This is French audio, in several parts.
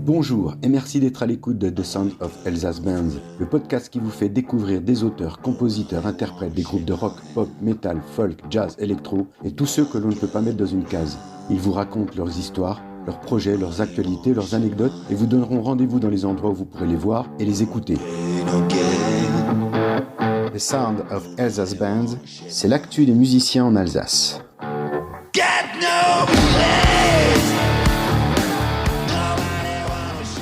Bonjour et merci d'être à l'écoute de The Sound of Alsace Bands, le podcast qui vous fait découvrir des auteurs, compositeurs, interprètes des groupes de rock, pop, metal, folk, jazz, électro et tous ceux que l'on ne peut pas mettre dans une case. Ils vous racontent leurs histoires, leurs projets, leurs actualités, leurs anecdotes et vous donneront rendez-vous dans les endroits où vous pourrez les voir et les écouter. The Sound of Alsace Bands, c'est l'actu des musiciens en Alsace.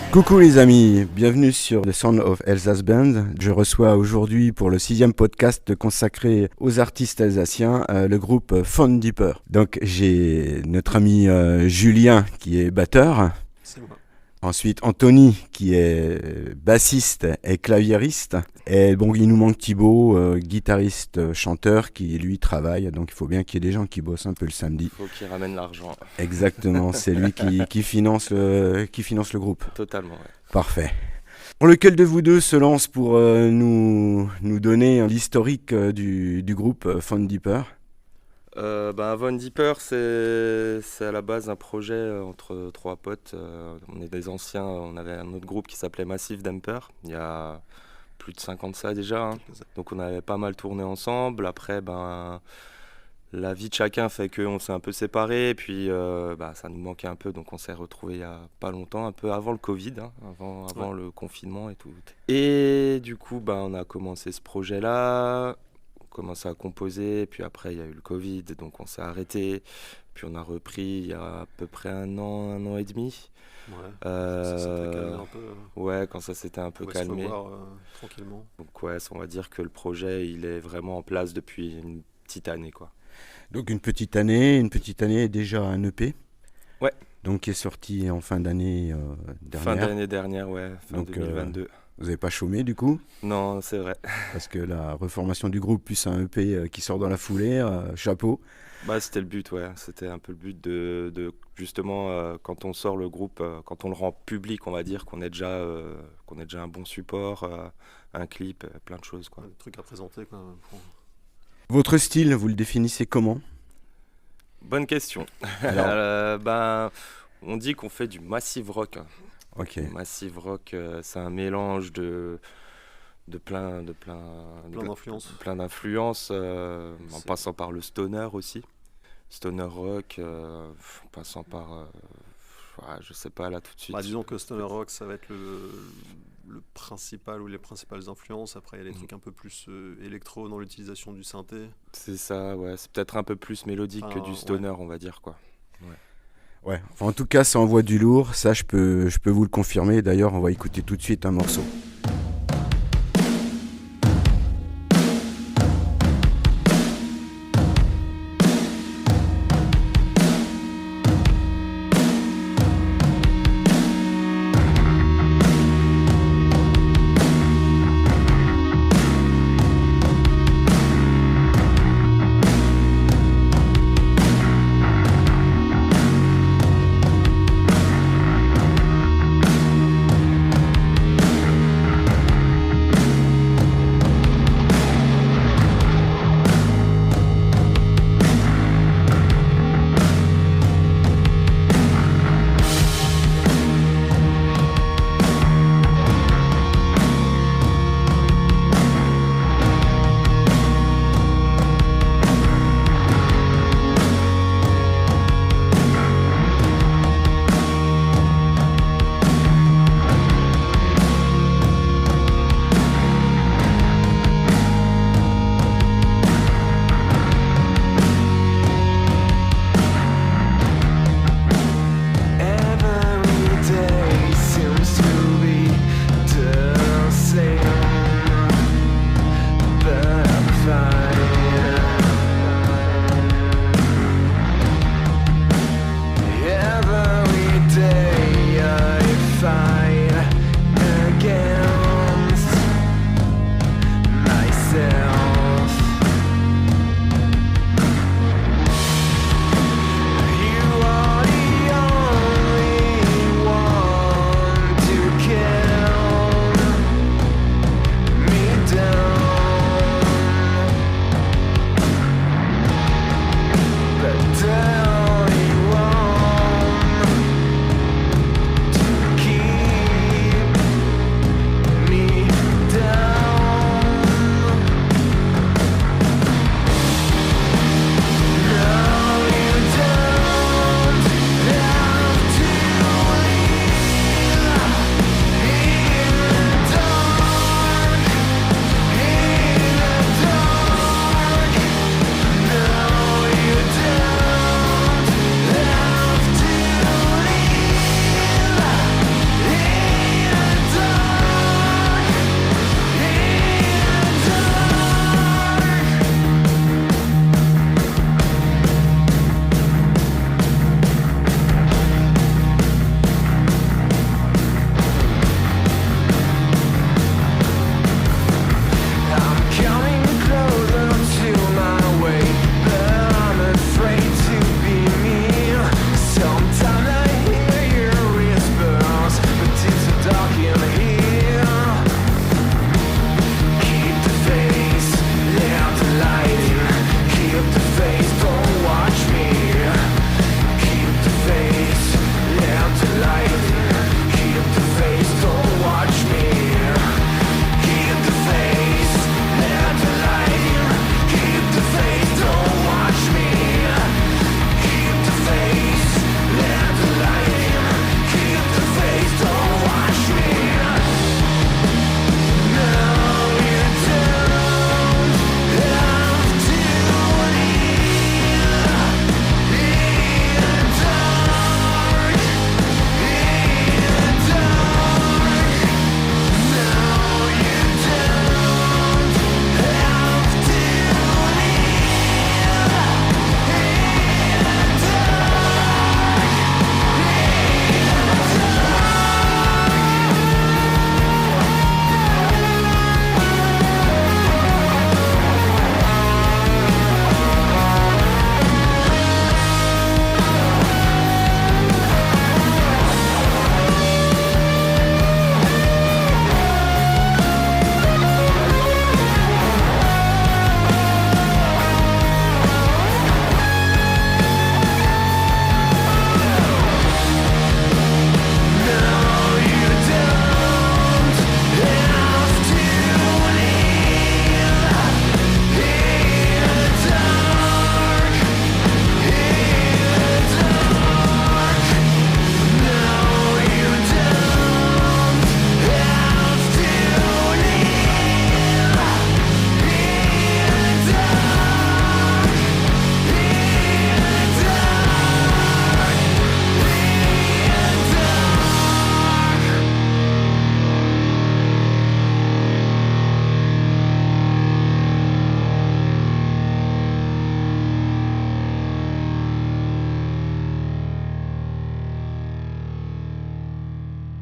Coucou les amis, bienvenue sur The Sound of Alsace Band. Je reçois aujourd'hui pour le 6e podcast consacré aux artistes alsaciens le groupe Von Dieper. Donc j'ai notre ami Julien qui est batteur. C'est moi. Ensuite Anthony qui est bassiste et claviériste. Et bon, il nous manque Thibaut, guitariste, chanteur qui lui travaille. Donc il faut bien qu'il y ait des gens qui bossent un peu le samedi. Il faut qu'il ramène l'argent. Exactement, c'est lui qui finance le groupe. Totalement, ouais. Parfait. Lequel de vous deux se lance pour nous donner l'historique du groupe Von Dieper? Von Dieper, c'est à la base un projet entre trois potes. On est des anciens, on avait un autre groupe qui s'appelait Massive Damper, il y a plus de 5 ans de ça déjà. Hein. Donc on avait pas mal tourné ensemble. Après, la vie de chacun fait qu'on s'est un peu séparés. Et puis ça nous manquait un peu, donc on s'est retrouvés il y a pas longtemps, un peu avant le Covid, hein, avant le confinement et tout. Et du coup, on a commencé ce projet-là. Commencé à composer, puis après il y a eu le Covid, donc on s'est arrêté, puis on a repris il y a à peu près un an et demi. Ça s'était calmé un peu. Ouais, quand ça s'était un peu calmé. Se revoir, tranquillement. Donc ouais, on va dire que le projet il est vraiment en place depuis une petite année, quoi. Donc une petite année est déjà un EP. Ouais. Donc qui est sorti en fin d'année dernière. Fin d'année dernière, ouais, fin donc, 2022. Vous n'avez pas chômé du coup? Non, c'est vrai. Parce que la reformation du groupe plus un EP qui sort dans la foulée, chapeau. C'était le but, ouais. C'était un peu le but de justement, quand on sort le groupe, quand on le rend public, on va dire qu'on ait déjà un bon support, un clip, plein de choses, quoi. Des trucs à présenter, quoi. Votre style, vous le définissez comment? Bonne question. Alors... on dit qu'on fait du massive rock. Ok. Massive rock, c'est un mélange de plein d'influences, en passant par le stoner aussi. Stoner rock, en passant par... je sais pas là tout de suite. Disons que stoner rock, ça va être le principal ou les principales influences. Après, il y a des trucs un peu plus électro dans l'utilisation du synthé. C'est ça, ouais. C'est peut-être un peu plus mélodique que du stoner, on va dire, quoi. Ouais. En tout cas, ça envoie du lourd. Ça, je peux vous le confirmer. D'ailleurs, on va écouter tout de suite un morceau.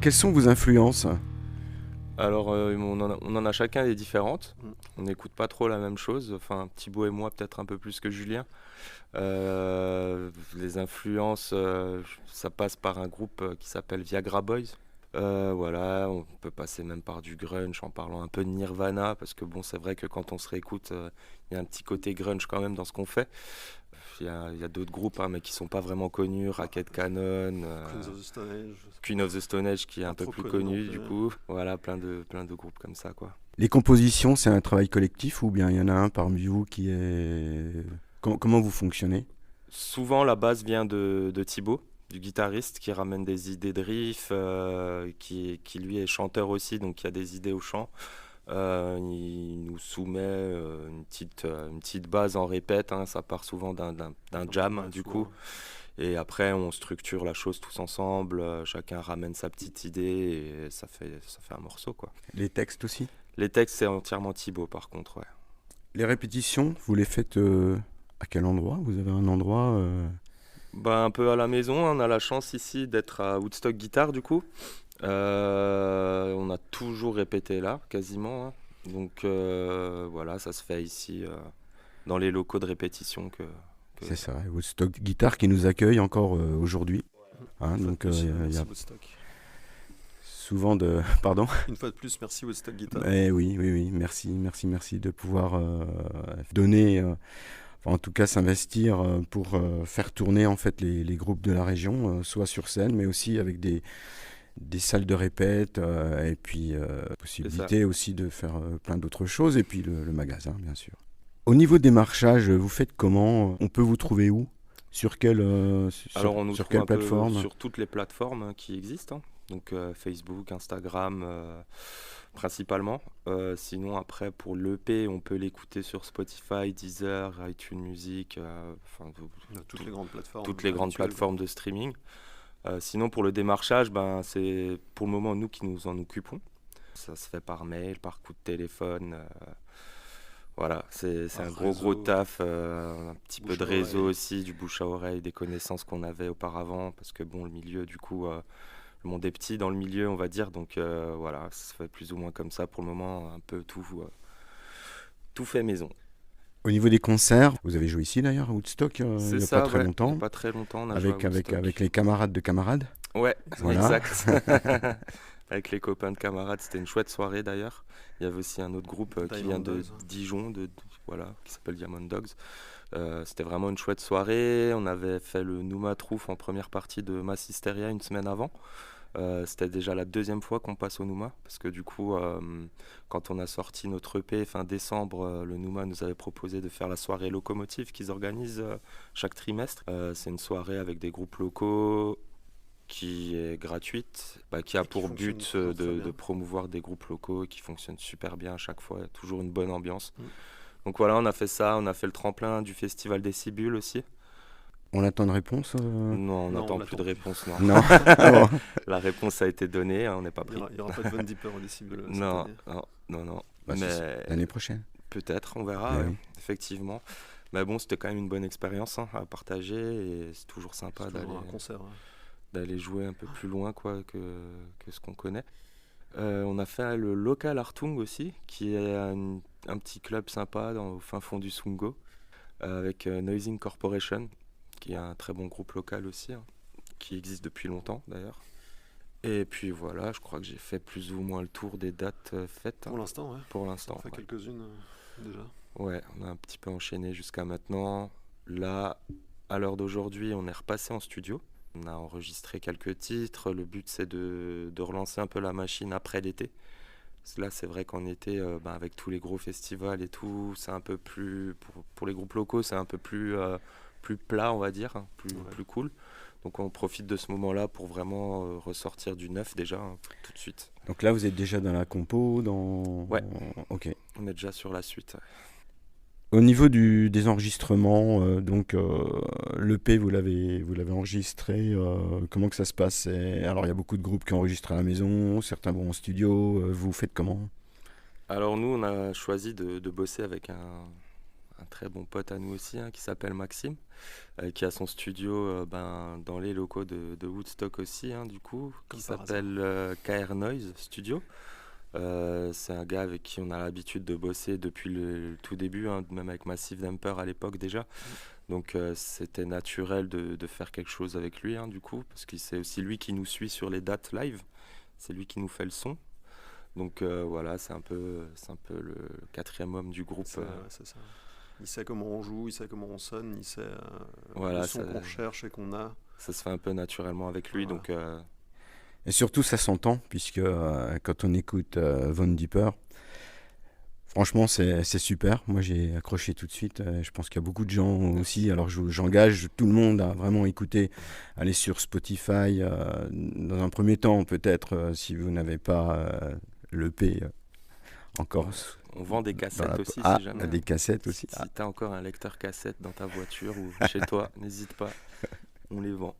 Quelles sont vos influences ? Alors, on en a chacun des différentes. On n'écoute pas trop la même chose. Enfin, Thibaut et moi, peut-être un peu plus que Julien. Les influences, ça passe par un groupe qui s'appelle Viagra Boys. Voilà, on peut passer même par du grunge en parlant un peu de Nirvana, parce que bon, c'est vrai que quand on se réécoute, il y a un petit côté grunge quand même dans ce qu'on fait. Il y a d'autres groupes, hein, mais qui sont pas vraiment connus, Racket Cannon, Queen of the Stone Age qui est un peu plus connu du coup. Voilà, plein de groupes comme ça, quoi. Les compositions, c'est un travail collectif ou bien il y en a un parmi vous qui est... Comment vous fonctionnez ? Souvent, la base vient de Thibaut, du guitariste, qui ramène des idées de riff, qui lui est chanteur aussi, donc il y a des idées au chant. Il nous soumet une petite base en répète, hein, ça part souvent d'un jam du coup. Et après, on structure la chose tous ensemble, chacun ramène sa petite idée et ça fait un morceau, quoi. Les textes aussi ? Les textes, c'est entièrement Thibaut par contre, ouais. Les répétitions, vous les faites à quel endroit ? Vous avez un endroit Un peu à la maison, on a la chance ici d'être à Woodstock Guitar du coup. On a toujours répété là, quasiment, hein. Donc voilà, ça se fait ici, dans les locaux de répétition. C'est ça, Woodstock Guitar qui nous accueille encore aujourd'hui. Hein, donc il y a souvent de... Pardon ? Une fois de plus, merci Woodstock Guitar. Oui, merci de pouvoir donner... en tout cas, s'investir pour faire tourner en fait les groupes de la région, soit sur scène, mais aussi avec des salles de répète, et puis possibilité aussi de faire plein d'autres choses, et puis le magasin, bien sûr. Au niveau des démarchage, vous faites comment ? On peut vous trouver où ? Sur quelle Alors, on nous sur trouve quelle un peu plateforme ? sur toutes les plateformes, hein, qui existent, hein. Donc Facebook, Instagram, principalement. Sinon, après, pour l'EP, on peut l'écouter sur Spotify, Deezer, iTunes Music, toutes les grandes plateformes. Toutes les grandes plateformes de streaming. Sinon, pour le démarchage, c'est pour le moment nous qui nous en occupons. Ça se fait par mail, par coup de téléphone. Voilà, c'est un gros taf, un petit peu de réseau aussi, du bouche à oreille, des connaissances qu'on avait auparavant, parce que bon, le milieu, du coup, le monde est petit dans le milieu, on va dire, donc voilà, ça se fait plus ou moins comme ça pour le moment, un peu tout fait maison. Au niveau des concerts, vous avez joué ici d'ailleurs à Woodstock il n'y a pas très longtemps. Il n'y a pas très longtemps, on a joué à Woodstock. Avec les camarades de camarades. Ouais, voilà. Exact. Avec les copains de camarades, c'était une chouette soirée d'ailleurs. Il y avait aussi un autre groupe qui vient de Dijon, qui s'appelle Diamond Dogs. C'était vraiment une chouette soirée. On avait fait le Nouma Trouf en première partie de Mass Hysteria une semaine avant. C'était déjà la deuxième fois qu'on passe au Nouma, parce que du coup, quand on a sorti notre EP fin décembre, le Nouma nous avait proposé de faire la soirée locomotive qu'ils organisent chaque trimestre. C'est une soirée avec des groupes locaux, qui est gratuite, qui a pour but de promouvoir des groupes locaux et qui fonctionne super bien à chaque fois, toujours une bonne ambiance. Donc voilà, on a fait ça, on a fait le tremplin du festival des Cibules aussi. On attend une réponse Non, on n'attend plus de réponse, non. Non. La réponse a été donnée, on n'est pas pris. Il n'y aura pas de Von Deeper au Décibel. Non. Mais l'année prochaine. Peut-être, on verra, effectivement. Mais bon, c'était quand même une bonne expérience, hein, à partager, et c'est toujours sympa d'aller jouer un peu plus loin, quoi, que ce qu'on connaît. On a fait le Local Hartung aussi, qui est un petit club sympa au fin fond du Sungo, avec Noising Corporation, qui est un très bon groupe local aussi, hein, qui existe depuis longtemps d'ailleurs. Et puis voilà, je crois que j'ai fait plus ou moins le tour des dates faites. Pour l'instant, ouais. Pour l'instant. On a fait quelques-unes déjà. Ouais, on a un petit peu enchaîné jusqu'à maintenant. Là, à l'heure d'aujourd'hui, on est repassé en studio. On a enregistré quelques titres. Le but, c'est de relancer un peu la machine après l'été. Là, c'est vrai qu'en été, avec tous les gros festivals et tout, c'est un peu plus... Pour les groupes locaux, c'est un peu plus plat, on va dire, hein, plus cool. Donc on profite de ce moment-là pour vraiment ressortir du neuf déjà, hein, tout de suite. Donc là, vous êtes déjà dans la compo, Ouais. Ok. On est déjà sur la suite. Ouais. Au niveau des enregistrements, l'EP, vous l'avez enregistré, comment que ça se passe ? Alors, il y a beaucoup de groupes qui enregistrent à la maison, certains vont en studio, vous faites comment ? Alors nous, on a choisi de bosser avec un très bon pote à nous aussi, qui s'appelle Maxime, qui a son studio dans les locaux de Woodstock aussi, du coup, Comme qui par s'appelle KR Noise Studio. C'est un gars avec qui on a l'habitude de bosser depuis le tout début, même avec Massive Damper à l'époque déjà. Donc c'était naturel de faire quelque chose avec lui, du coup, parce que c'est aussi lui qui nous suit sur les dates live. C'est lui qui nous fait le son. Donc voilà, c'est un peu le quatrième homme du groupe. C'est ça. Il sait comment on joue, il sait comment on sonne, il sait voilà, le son qu'on cherche et qu'on a. Ça se fait un peu naturellement avec lui. Voilà. Donc, Et surtout, ça s'entend, puisque quand on écoute Von Dieper, franchement, c'est super. Moi, j'ai accroché tout de suite. Je pense qu'il y a beaucoup de gens aussi. Alors, j'engage tout le monde à vraiment écouter. Aller sur Spotify. Dans un premier temps, peut-être, si vous n'avez pas l'EP encore. On vend des cassettes aussi, si jamais. Des cassettes aussi. Si tu as encore un lecteur cassette dans ta voiture ou chez toi, n'hésite pas. On les vend.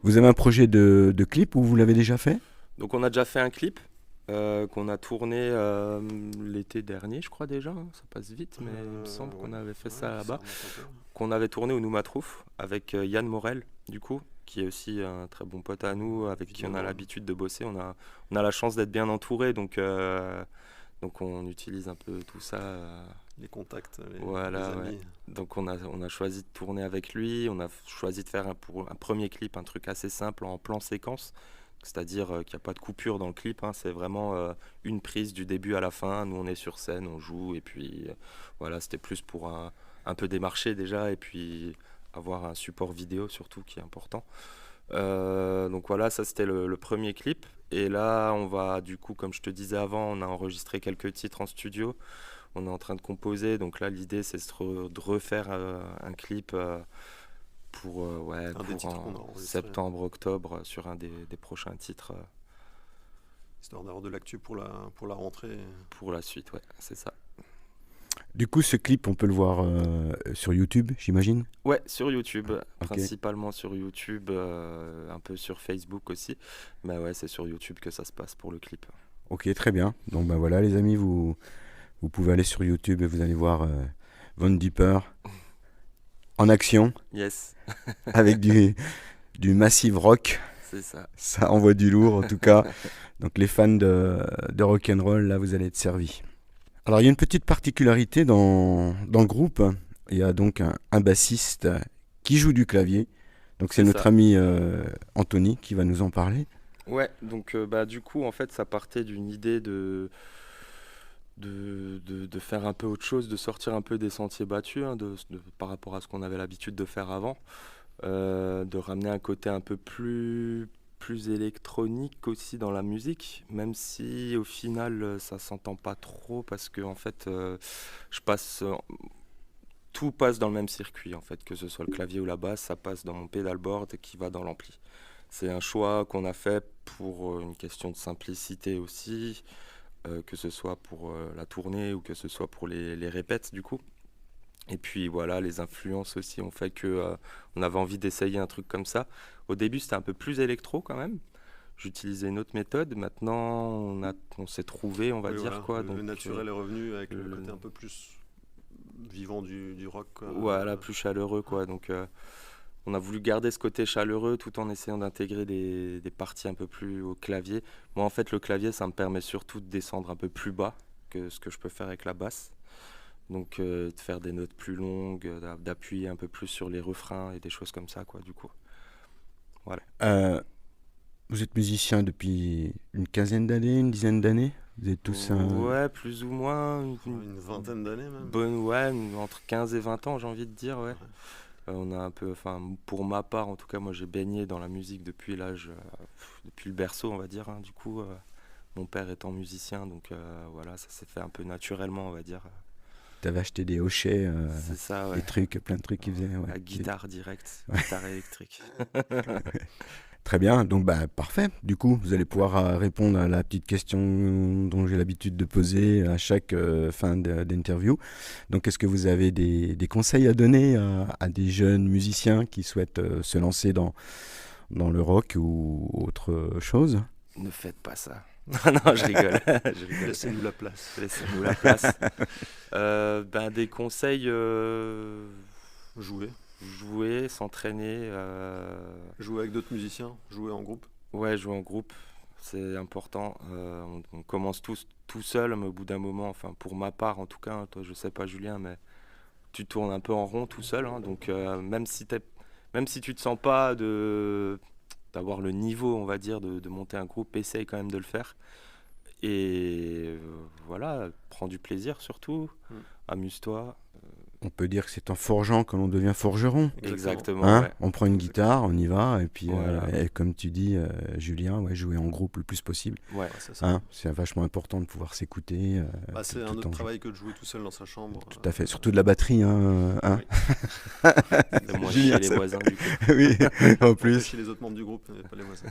Vous avez un projet de clip ou vous l'avez déjà fait? Donc on a déjà fait un clip qu'on a tourné l'été dernier, je crois déjà. Ça passe vite, mais il me semble qu'on avait fait ça là-bas. Qu'on avait tourné au Noumatrouf avec Yann Morel, du coup, qui est aussi un très bon pote à nous, avec qui on a l'habitude de bosser. On a la chance d'être bien entouré, donc Donc on utilise un peu tout ça. Les contacts, les Voilà, amis. ouais. Donc on a choisi de tourner avec lui. On a choisi de faire pour un premier clip un truc assez simple en plan séquence. C'est-à-dire qu'il n'y a pas de coupure dans le clip, hein. C'est vraiment une prise du début à la fin. Nous on est sur scène, on joue et puis voilà, c'était plus pour un peu démarcher déjà et puis avoir un support vidéo surtout qui est important. Donc voilà, ça c'était le premier clip. Et là, on va du coup, comme je te disais avant, on a enregistré quelques titres en studio. On est en train de composer. Donc là, l'idée, c'est de refaire un clip pour septembre, octobre, sur un des prochains titres. Histoire d'avoir de l'actu pour la rentrée. Pour la suite, ouais, c'est ça. Du coup, ce clip, on peut le voir sur YouTube, j'imagine ? Ouais, sur YouTube, Ok. principalement sur YouTube, un peu sur Facebook aussi. Mais ouais, c'est sur YouTube que ça se passe pour le clip. Ok, très bien. Donc ben voilà, les amis, vous pouvez aller sur YouTube et vous allez voir Von Dieper en action Yes, avec du massive rock. c'est ça. Ça envoie du lourd en tout cas. Donc les fans de rock'n'roll, là, vous allez être servis. Alors il y a une petite particularité dans le groupe. Il y a donc un bassiste qui joue du clavier. Donc c'est C'est notre ça. ami Anthony qui va nous en parler. Ouais, donc du coup, en fait, ça partait d'une idée de faire un peu autre chose, de sortir un peu des sentiers battus, hein, par rapport à ce qu'on avait l'habitude de faire avant, de ramener un côté un peu plus électronique aussi dans la musique, même si au final ça s'entend pas trop parce que en fait tout passe dans le même circuit en fait, que ce soit le clavier ou la basse, ça passe dans mon pedalboard qui va dans l'ampli. C'est un choix qu'on a fait pour une question de simplicité aussi, que ce soit pour la tournée ou que ce soit pour les répètes du coup. Et puis voilà, les influences aussi ont fait que on avait envie d'essayer un truc comme ça. Au début, c'était un peu plus électro quand même. J'utilisais une autre méthode. Maintenant, on s'est trouvé, on va Oui, dire voilà, quoi. le Donc naturel est revenu avec le le- côté un peu plus vivant du rock, quoi. voilà, plus chaleureux quoi. Donc on a voulu garder ce côté chaleureux tout en essayant d'intégrer des parties un peu plus au clavier. Moi, en fait, le clavier, ça me permet surtout de descendre un peu plus bas que ce que je peux faire avec la basse. Donc de faire des notes plus longues, d'appuyer un peu plus sur les refrains et des choses comme ça, quoi, du coup. Vous êtes musicien depuis une quinzaine d'années, une dizaine d'années ? Vous êtes tous Ouais, plus ou moins. Une vingtaine d'années même. Entre 15 et 20 ans, j'ai envie de dire, ouais. On a un peu, enfin, pour ma part, en tout cas, moi j'ai baigné dans la musique depuis depuis le berceau, on va dire, hein. Du coup, mon père étant musicien, donc voilà, ça s'est fait un peu naturellement, on va dire. T'avais acheté des hochets, C'est ça, ouais. des trucs, plein de trucs qu'ils faisaient. Ouais. La guitare directe, guitare électrique. Très bien, donc bah, parfait. Du coup, vous allez pouvoir répondre à la petite question dont j'ai l'habitude de poser à chaque fin d'interview. Donc, est-ce que vous avez des conseils à donner à des jeunes musiciens qui souhaitent se lancer dans le rock ou autre chose ? Ne faites pas ça. Non, je rigole. Je rigole. Laissez-nous la place. Laissez-nous la place. Des conseils, jouer, s'entraîner. Jouer avec d'autres musiciens, jouer en groupe. Ouais, jouer en groupe, c'est important. On commence tous tout seul, mais au bout d'un moment, enfin pour ma part en tout cas, hein, toi je sais pas Julien, mais tu tournes un peu en rond tout seul, hein. Donc même si tu te sens pas d'avoir le niveau, on va dire, de monter un groupe, essaye quand même de le faire. Et voilà, prends du plaisir surtout, amuse-toi. On peut dire que c'est en forgeant que l'on devient forgeron. Exactement. Hein, Ouais. on prend une guitare, on y va, et puis Voilà. et comme tu dis, Julien, jouer en groupe le plus possible. Ouais. C'est ça. Hein, c'est vachement important de pouvoir s'écouter. C'est un autre travail que de jouer tout seul dans sa chambre. Tout à fait, surtout de la batterie. Hein. De moins Julien, chier les voisins du coup. Oui, en Plus plus. chez les autres membres du groupe, mais pas les voisins.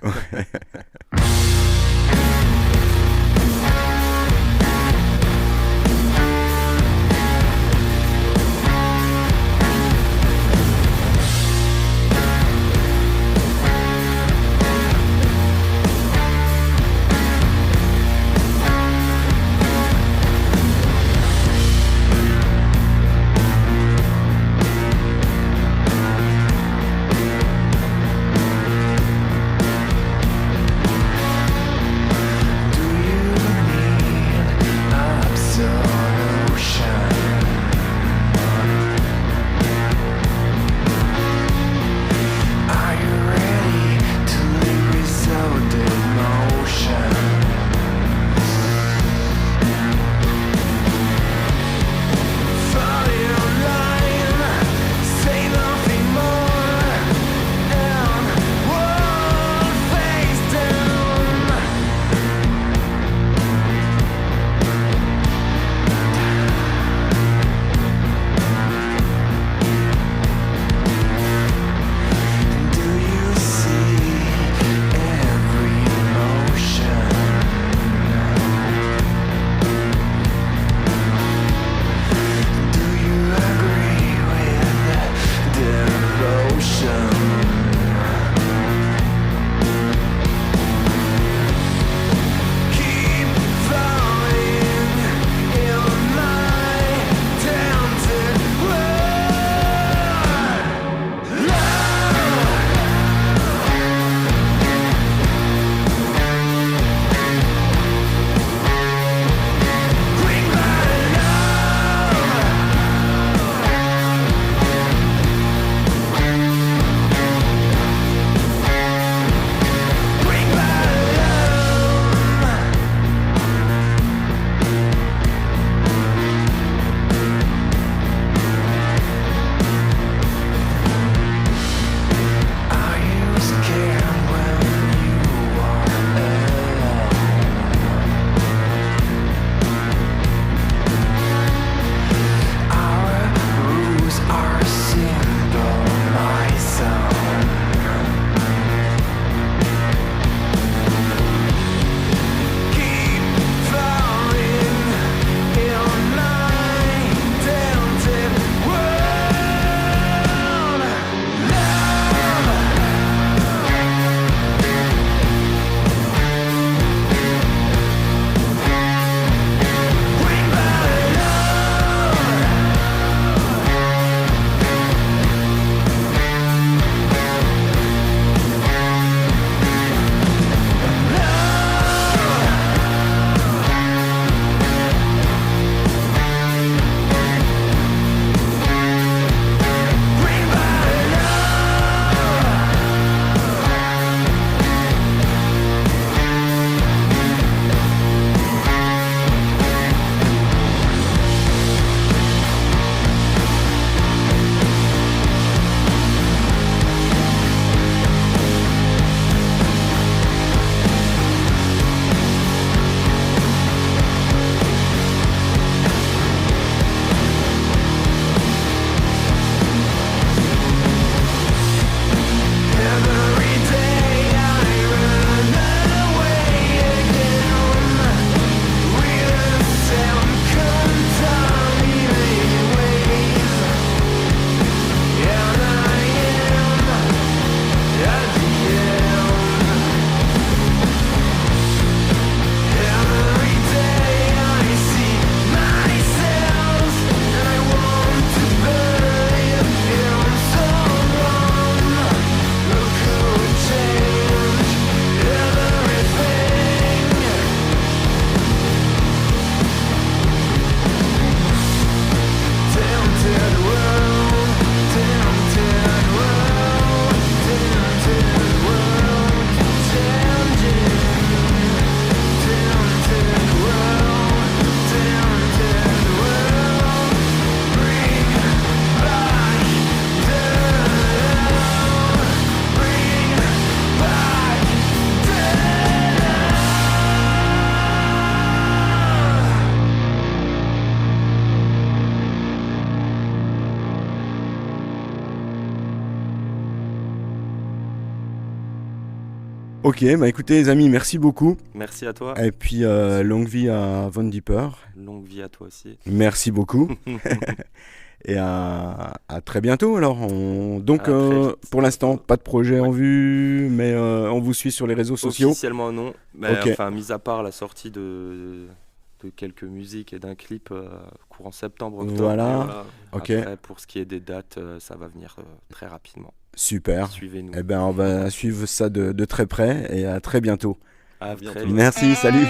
Ok, bah écoutez les amis, merci beaucoup. Merci à toi. Et puis longue vie à Von Dieper. Longue vie à toi aussi. Merci beaucoup. Et à très bientôt alors. Donc À très vite. pour l'instant, pas de projet en Ouais. vue, mais on vous suit sur les réseaux sociaux. Officiellement non, mais Ok. enfin mis à part la sortie de quelques musiques et d'un clip courant septembre, octobre. Voilà. Et voilà. Ok, Après, pour ce qui est des dates, ça va venir très rapidement. super. Suivez-nous. Eh ben on va suivre ça de très près et à très bientôt. À bientôt. très vite. Merci, salut.